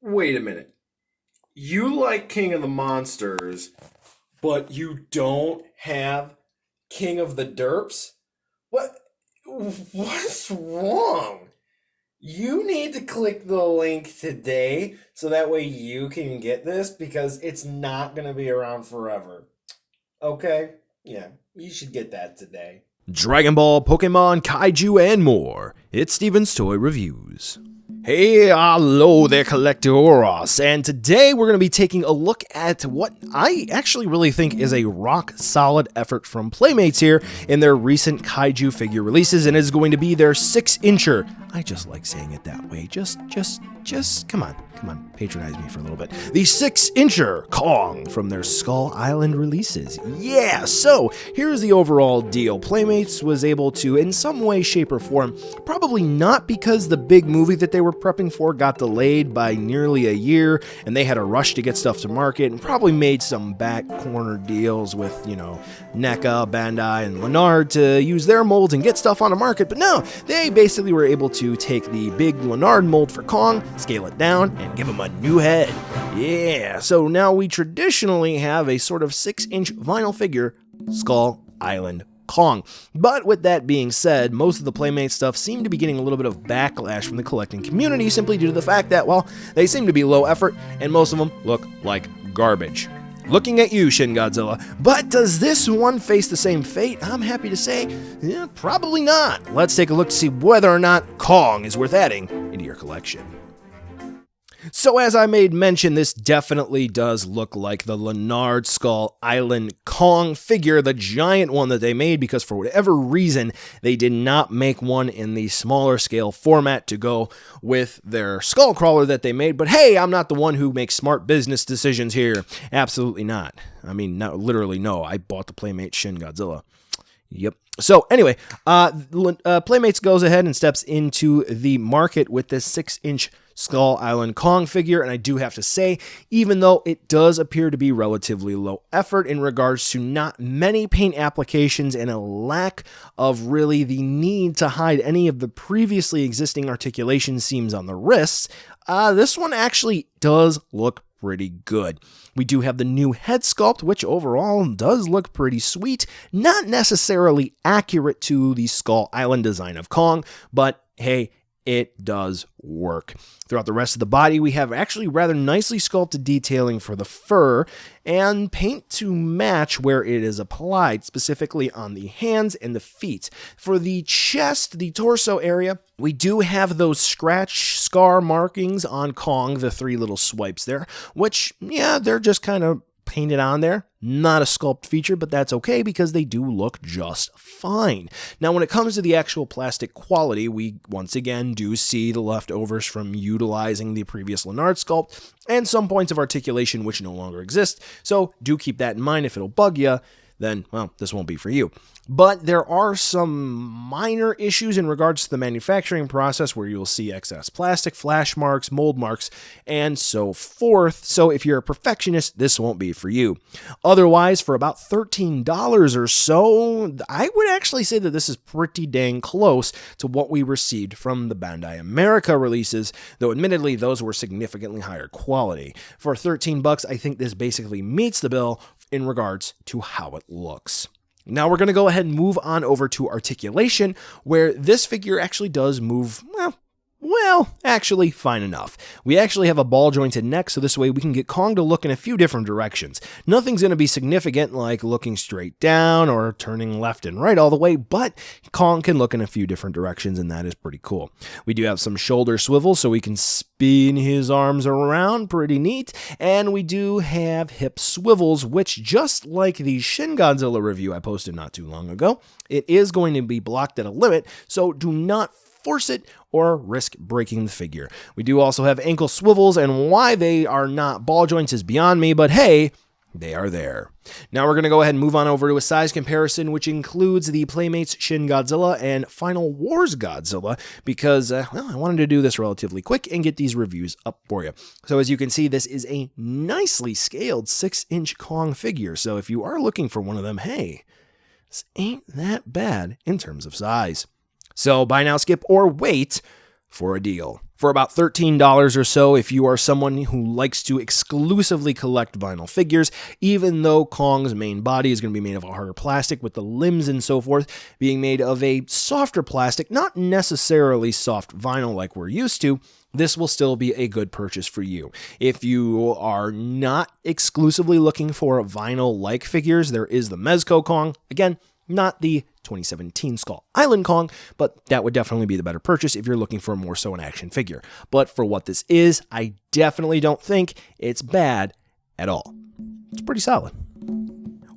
Wait a minute. You like King of the Monsters, but you don't have King of the Derps? What? What's wrong? You need to click the link today so that way you can get this because it's not going to be around forever. Okay? Yeah, you should get that today. Dragon Ball, Pokemon, Kaiju, and more. It's Steven's Toy Reviews. Hey, hello there, Collectoros, and today we're going to be taking a look at what I actually really think is a rock-solid effort from Playmates here in their recent Kaiju figure releases, and it's going to be their 6-incher. I just like saying it that way. Just, come on, patronize me for a little bit. The 6-incher Kong from their Skull Island releases. Yeah, so here's the overall deal. Playmates was able to, in some way, shape, or form, probably not because the big movie that they were prepping for got delayed by nearly a year, and they had a rush to get stuff to market, and probably made some back corner deals with, NECA, Bandai, and Leonard to use their molds and get stuff on the market, but no, they basically were able to take the big Leonard mold for Kong, scale it down, and give him a new head. Yeah, so now we traditionally have a sort of 6-inch vinyl figure, Skull Island Kong. But with that being said, most of the Playmate stuff seemed to be getting a little bit of backlash from the collecting community simply due to the fact that, well, they seem to be low effort, and most of them look like garbage. Looking at you, Shin Godzilla. But does this one face the same fate? I'm happy to say, probably not. Let's take a look to see whether or not Kong is worth adding into your collection. So as I made mention, this definitely does look like the Leonard Skull Island Kong figure, the giant one that they made, because for whatever reason, they did not make one in the smaller scale format to go with their skull crawler that they made. But hey, I'm not the one who makes smart business decisions here. Absolutely not. I mean, literally no. I bought the Playmate Shin Godzilla. Yep. So anyway, Playmates goes ahead and steps into the market with this 6-inch Skull Island Kong figure, and I do have to say, even though it does appear to be relatively low effort in regards to not many paint applications and a lack of really the need to hide any of the previously existing articulation seams on the wrists, this one actually does look pretty good. We do have the new head sculpt, which overall does look pretty sweet. Not necessarily accurate to the Skull Island design of Kong, but hey, it does work. Throughout the rest of the body, we have actually rather nicely sculpted detailing for the fur and paint to match where it is applied, specifically on the hands and the feet. For the chest, the torso area, we do have those scratch scar markings on Kong, the 3 little swipes there, which, yeah, they're just kind of painted on there. Not a sculpt feature, but that's okay because they do look just fine. Now, when it comes to the actual plastic quality, we once again do see the leftovers from utilizing the previous Leonard sculpt and some points of articulation which no longer exist, so do keep that in mind. If it'll bug you, then, well, this won't be for you. But there are some minor issues in regards to the manufacturing process where you'll see excess plastic, flash marks, mold marks, and so forth. So if you're a perfectionist, this won't be for you. Otherwise, for about $13 or so, I would actually say that this is pretty dang close to what we received from the Bandai America releases, though admittedly those were significantly higher quality. For $13, I think this basically meets the bill in regards to how it looks. Now we're going to go ahead and move on over to articulation, where this figure actually does move, actually fine enough. We actually have a ball jointed neck, so this way we can get Kong to look in a few different directions. Nothing's going to be significant like looking straight down or turning left and right all the way, but Kong can look in a few different directions, and that is pretty cool. We do have some shoulder swivels so we can spin his arms around, pretty neat, and we do have hip swivels, which just like the Shin Godzilla review I posted not too long ago, it is going to be blocked at a limit, so do not force it or risk breaking the figure. We do also have ankle swivels, and why they are not ball joints is beyond me, but hey, they are there. Now we're going to go ahead and move on over to a size comparison, which includes the Playmates Shin Godzilla and Final Wars Godzilla, because, I wanted to do this relatively quick and get these reviews up for you. So as you can see, this is a nicely scaled 6-inch Kong figure, so if you are looking for one of them, hey, this ain't that bad in terms of size. So buy now, skip, or wait for a deal. For about $13 or so, if you are someone who likes to exclusively collect vinyl figures, even though Kong's main body is going to be made of a harder plastic, with the limbs and so forth being made of a softer plastic, not necessarily soft vinyl like we're used to, this will still be a good purchase for you. If you are not exclusively looking for vinyl-like figures, there is the Mezco Kong. Again, not the 2017 Skull Island Kong, but that would definitely be the better purchase if you're looking for more so an action figure. But for what this is, I definitely don't think it's bad at all. It's pretty solid.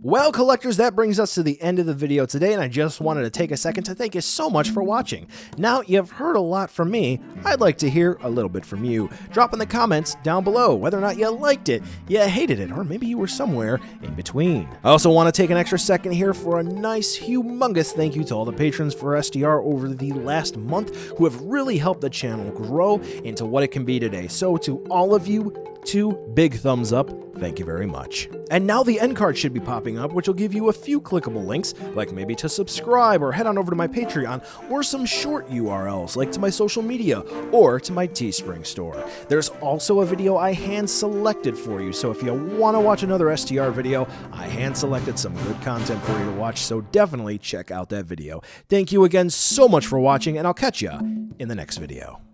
Well, collectors, that brings us to the end of the video today, and I just wanted to take a second to thank you so much for watching. Now you've heard a lot from me, I'd like to hear a little bit from you. Drop in the comments down below whether or not you liked it, you hated it, or maybe you were somewhere in between. I also want to take an extra second here for a nice, humongous thank you to all the patrons for SDR over the last month who have really helped the channel grow into what it can be today. So to all of you, 2 big thumbs up. Thank you very much. And now the end card should be popping up, which will give you a few clickable links, like maybe to subscribe or head on over to my Patreon, or some short URLs like to my social media or to my Teespring store. There's also a video I hand selected for you, so if you want to watch another STR video, I hand selected some good content for you to watch, so definitely check out that video. Thank you again so much for watching, and I'll catch ya in the next video.